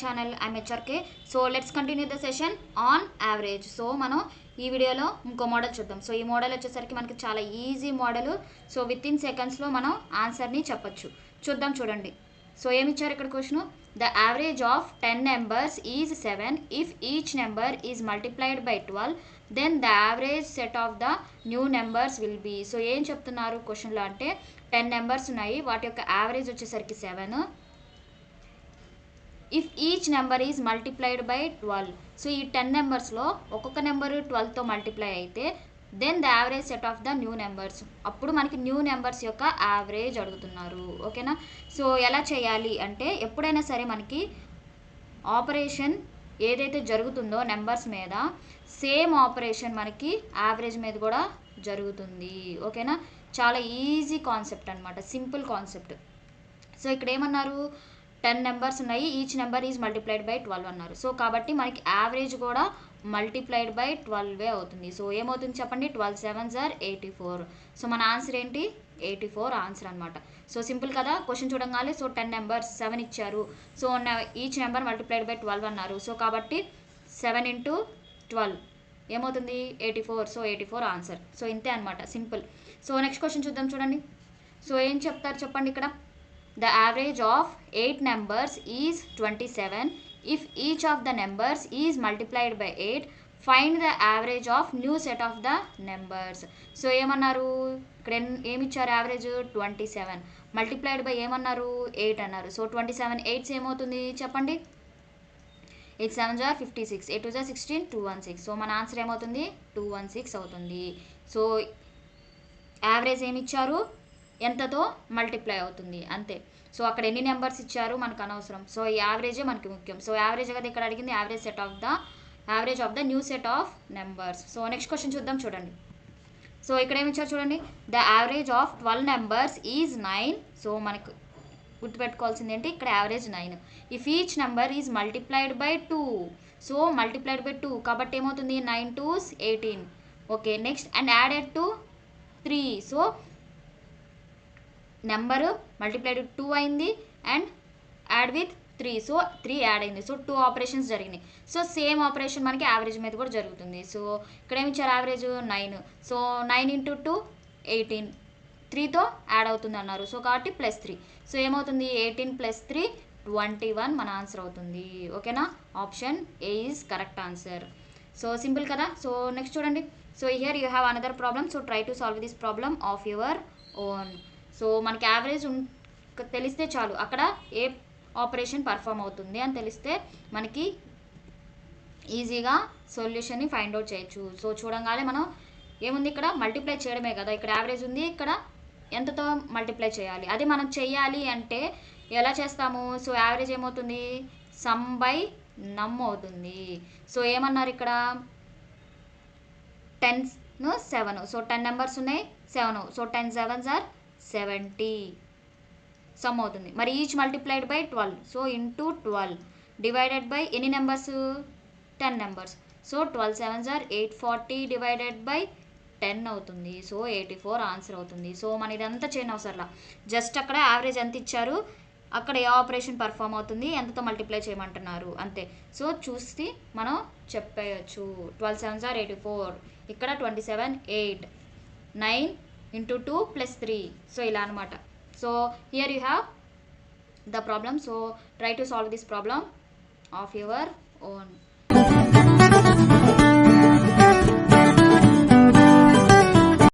Channel. I'm HRK. So let's continue the session on average. So మనం ఈ వీడియోలో ఇంకో మోడల్ చూద్దాం. సో ఈ మోడల్ వచ్చేసరికి మనకి చాలా easy model. So with in సెకండ్స్లో మనం ఆన్సర్ని చెప్పచ్చు. చూద్దాం, చూడండి. సో ఏమి ఇచ్చారు ఇక్కడ question? The average of 10 numbers is 7 if each number is multiplied by 12 then the average set of the new numbers will be. So ఏం చెప్తున్నారు క్వశ్చన్లో అంటే 10 నెంబర్స్ ఉన్నాయి, వాటి యొక్క యావరేజ్ వచ్చేసరికి 7 if each number is multiplied by 12. So ఈ 10 నెంబర్స్లో ఒక్కొక్క నెంబరు 12తో మల్టిప్లై అయితే then the average set of the new numbers. అప్పుడు మనకి న్యూ నెంబర్స్ యొక్క యావరేజ్ అడుగుతున్నారు. ఓకేనా? సో ఎలా చేయాలి అంటే ఎప్పుడైనా సరే మనకి ఆపరేషన్ ఏదైతే జరుగుతుందో నెంబర్స్ మీద సేమ్ ఆపరేషన్ మనకి యావరేజ్ మీద కూడా జరుగుతుంది. ఓకేనా? చాలా ఈజీ కాన్సెప్ట్ అనమాట, సింపుల్ కాన్సెప్ట్. సో ఇక్కడ ఏమన్నారు? 10 నెంబర్స్ ఉన్నాయి, each number is multiplied by 12 అన్నారు. సో కాబట్టి మనకి యావరేజ్ కూడా మల్టిప్లైడ్ బై 12 అవుతుంది. సో ఏమవుతుంది చెప్పండి? 12 7s are 84. సో మన ఆన్సర్ ఏంటి? 84 ఆన్సర్ అనమాట. సో సింపుల్ కదా. క్వశ్చన్ చూడంగానే సో 10 నెంబర్స్ 7 ఇచ్చారు. So each number multiplied by 12 అన్నారు. సో కాబట్టి 7 into 12 ఏమవుతుంది? 84. So 84 answer. సో ఇంతే అనమాట, సింపుల్. సో నెక్స్ట్ క్వశ్చన్ చూద్దాం, చూడండి. సో ఏం చెప్తారు చెప్పండి ఇక్కడ? The average of 8 numbers is 27. If each of the numbers is multiplied by 8, find the average of new set of the numbers. So ఏమన్నారు ఇక్కడ? ఏమి ఇచ్చారు? యావరేజ్ 27 మల్టిప్లైడ్ బై ఏమన్నారు? 8 అన్నారు. సో 27 8s ఏమవుతుంది చెప్పండి? 8 7s are 56, 8 2s are 16, 216. So మన answer ఏమవుతుంది? 216 అవుతుంది. సో యావరేజ్ ఏమి ఇచ్చారు? ఎంతతో మల్టిప్లై అవుతుంది అంతే. సో అక్కడ ఎన్ని నెంబర్స్ ఇచ్చారు మనకు అనవసరం. సో ఈ యావరేజే మనకి ముఖ్యం. సో యావరేజ్ కదా ఇక్కడ అడిగింది, average of the new set of numbers. So next question చూద్దాం, చూడండి. సో ఇక్కడ ఏమి ఇచ్చారు చూడండి. The average of 12 numbers is 9. So మనకు గుర్తుపెట్టుకోవాల్సింది ఏంటి? ఇక్కడ average 9. If each number is multiplied by 2. So multiplied by 2 కాబట్టి ఏమవుతుంది? 9 2s 18. Okay, next and added to 3. So number multiplied 2 అయింది and add with 3. So 3 add అయింది. సో 2 ఆపరేషన్స్ జరిగినాయి. So same operation మనకి యావరేజ్ మీద కూడా జరుగుతుంది. సో ఇక్కడ ఏమి ఇచ్చారు? యావరేజ్ 9. సో 9 into 2 18, 3తో యాడ్ అవుతుంది అన్నారు. సో కాబట్టి +3. సో ఏమవుతుంది? 18 + 3 21 మన ఆన్సర్ అవుతుంది. ఓకేనా? Option A is correct answer. So simple కదా. సో నెక్స్ట్ చూడండి. So here you have another problem. So try to solve this problem of your own. So మనకి యావరేజ్ తెలిస్తే చాలు, అక్కడ ఏ ఆపరేషన్ పర్ఫామ్ అవుతుంది అని తెలిస్తే మనకి ఈజీగా సొల్యూషన్ని ఫైండ్ అవుట్ చేయొచ్చు. సో చూడంగానే మనం ఏముంది ఇక్కడ? మల్టిప్లై చేయడమే కదా. ఇక్కడ యావరేజ్ ఉంది, ఇక్కడ ఎంతతో మల్టిప్లై చేయాలి. అదే మనం చెయ్యాలి అంటే ఎలా చేస్తాము? సో యావరేజ్ ఏమవుతుంది? సమ్ బై నమ్ అవుతుంది. సో ఏమన్నారు ఇక్కడ? 10 7. సో 10 నెంబర్స్ ఉన్నాయి, 7. సో 10 7s are 70 సమ్ అవుతుంది. మరి each multiplied by 12. So into 12 divided by ఎన్ని numbers? 10 numbers. So 12 7s are 840 divided by 10 అవుతుంది. సో 84 ఆన్సర్ అవుతుంది. సో మన ఇదంతా చేయని అవసరంలా, జస్ట్ అక్కడ యావరేజ్ ఎంత ఇచ్చారు, అక్కడ ఏ ఆపరేషన్ పర్ఫామ్ అవుతుంది, ఎంతతో మల్టిప్లై చేయమంటున్నారు అంతే. సో చూసి మనం చెప్పేయచ్చు. 12 7s are 84, ఇక్కడ 27 8, 9 into 2 + 3. సో ఇలా అనమాట. So here you have the problem. So try to solve this problem of your own.